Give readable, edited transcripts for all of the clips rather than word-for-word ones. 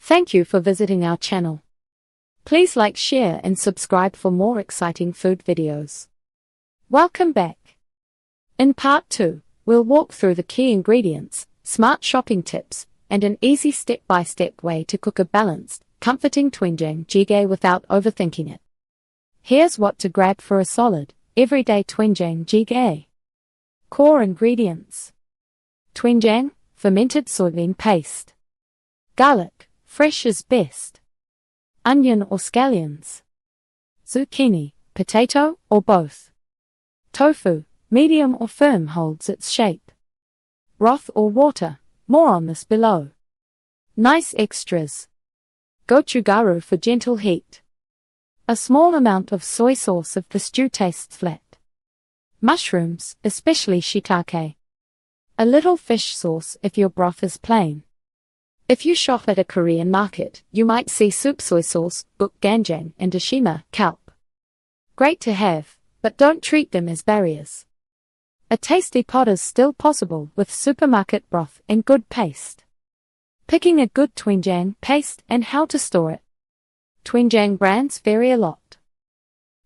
Thank you for visiting our channel. Please like, share and subscribe for more exciting food videos. Welcome back. In part 2, we'll walk through the key ingredients, smart shopping tips, and an easy step-by-step way to cook a balanced, comforting Doenjang Jjigae without overthinking it. Here's what to grab for a solid, everyday Doenjang Jjigae. Core ingredients: doenjang, fermented soybean paste. Garlic, fresh is best. Onion or scallions. Zucchini, potato, or both. Tofu, medium or firm, holds its shape. Broth or water, more on this below. Nice extras: gochugaru for gentle heat. A small amount of soy sauce if the stew tastes flat. Mushrooms, especially shiitake. A little fish sauce if your broth is plain. If you shop at a Korean market, you might see soup soy sauce, doenjang, and dashima, kelp. Great to have, but don't treat them as barriers. A tasty pot is still possible with supermarket broth and good paste. Picking a good doenjang paste and how to store it. Doenjang brands vary a lot.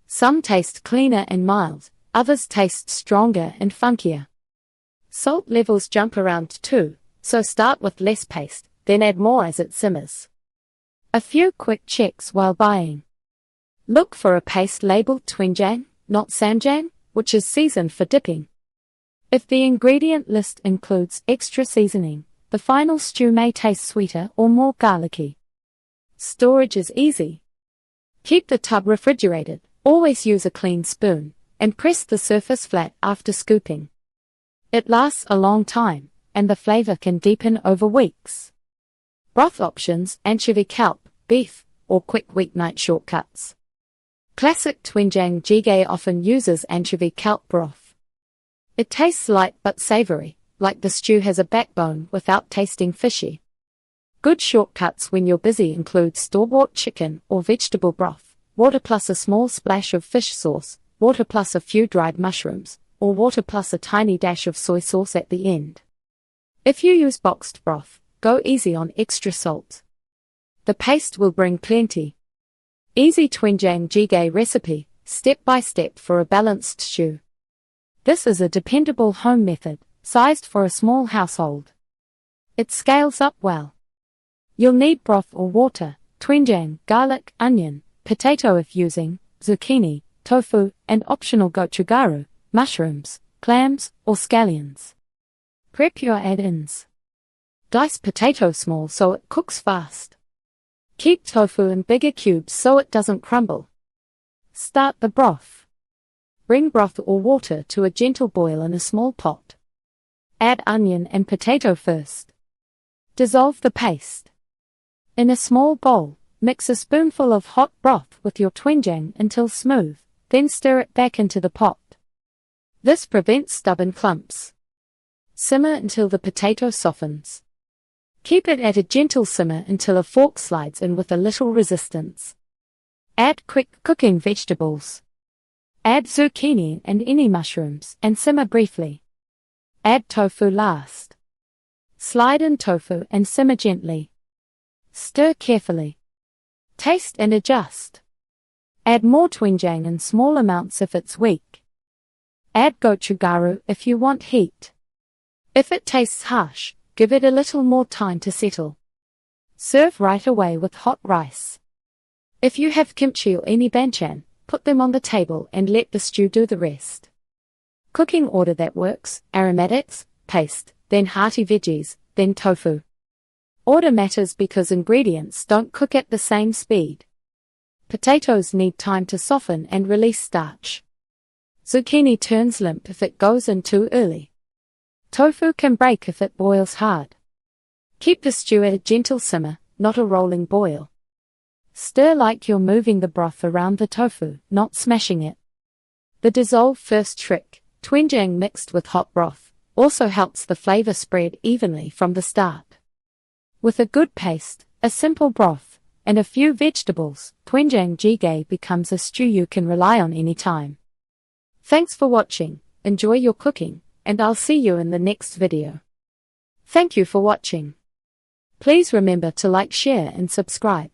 Some taste cleaner and mild, others taste stronger and funkier. Salt levels jump around too, so start with less paste, then add more as it simmers. A few quick checks while buying. Look for a paste labeled doenjang, not samjang, which is seasoned for dipping. If the ingredient list includes extra seasoning, the final stew may taste sweeter or more garlicky. Storage is easy. Keep the tub refrigerated, always use a clean spoon, and press the surface flat after scooping. It lasts a long time, and the flavor can deepen over weeks. Broth options: anchovy, kelp, beef, or quick weeknight shortcuts. Classic Doenjang Jjigae often uses anchovy kelp broth. It tastes light but savory, like the stew has a backbone without tasting fishy. Good shortcuts when you're busy include store-bought chicken or vegetable broth, water plus a small splash of fish sauce, water plus a few dried mushrooms, or water plus a tiny dash of soy sauce at the end. If you use boxed broth, go easy on extra salt. The paste will bring plenty. Easy Doenjang Jjigae recipe, step by step for a balanced stew. This is a dependable home method, sized for a small household. It scales up well. You'll need broth or water, doenjang, garlic, onion, potato if using, zucchini, tofu, and optional gochugaru, mushrooms, clams, or scallions. Prep your add-ins. Dice potato small so it cooks fast. Keep tofu in bigger cubes so it doesn't crumble. Start the broth. Bring broth or water to a gentle boil in a small pot. Add onion and potato first. Dissolve the paste. In a small bowl, mix a spoonful of hot broth with your doenjang until smooth, then stir it back into the pot. This prevents stubborn clumps. Simmer until the potato softens. Keep it at a gentle simmer until a fork slides in with a little resistance. Add quick cooking vegetables. Add zucchini and any mushrooms and simmer briefly. Add tofu last. Slide in tofu and simmer gently. Stir carefully. Taste and adjust. Add more doenjang in small amounts if it's weak. Add gochugaru if you want heat. If it tastes harsh, give it a little more time to settle. Serve right away with hot rice. If you have kimchi or any banchan, put them on the table and let the stew do the rest. Cooking order that works: aromatics, paste, then hearty veggies, then tofu. Order matters because ingredients don't cook at the same speed. Potatoes need time to soften and release starch. Zucchini turns limp if it goes in too early. Tofu can break if it boils hard. Keep the stew at a gentle simmer, not a rolling boil. Stir like you're moving the broth around the tofu, not smashing it. The dissolve first trick, doenjang mixed with hot broth, also helps the flavor spread evenly from the start. With a good paste, a simple broth, and a few vegetables, Doenjang Jjigae becomes a stew you can rely on anytime. Thanks for watching, enjoy your cooking, and I'll see you in the next video. Thank you for watching. Please remember to like, share and subscribe.